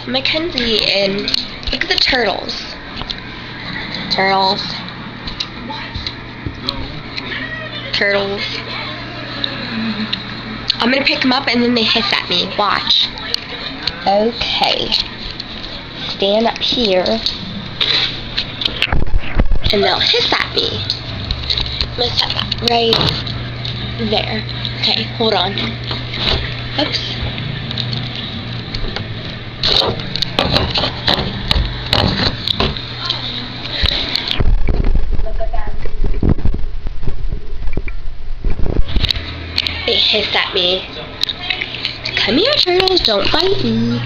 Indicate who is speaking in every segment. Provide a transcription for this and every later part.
Speaker 1: I'm Mackenzie, and look at the turtles. Turtles. I'm gonna pick them up and then they hiss at me. Watch. Okay. Stand up here. And they'll hiss at me. I'm gonna set that right there. Okay, hold on. Oops. They hiss at me. Come here, turtles, don't bite me.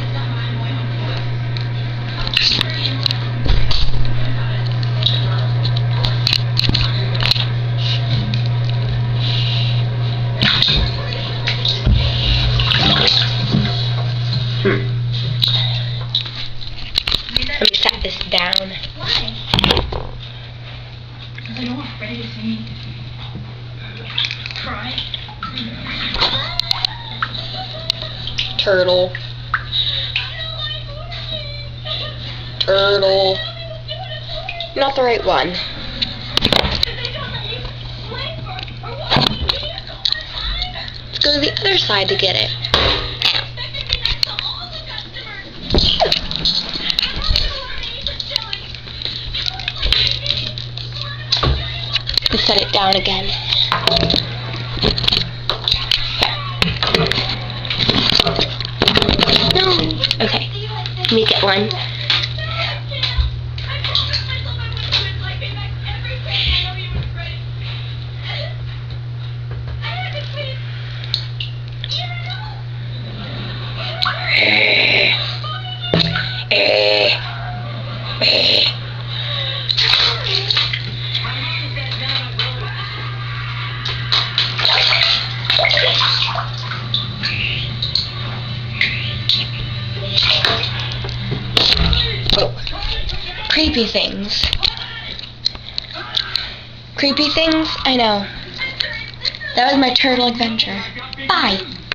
Speaker 1: Let me set this down.
Speaker 2: Why? Because I don't want Freddy to see me cry.
Speaker 1: Turtle. Turtle. Not the right one. Let's go to the other side to get it. Let's set it down again. No. Okay. Let me get one. Oh. Creepy things. Creepy things? I know. That was my turtle adventure. Bye.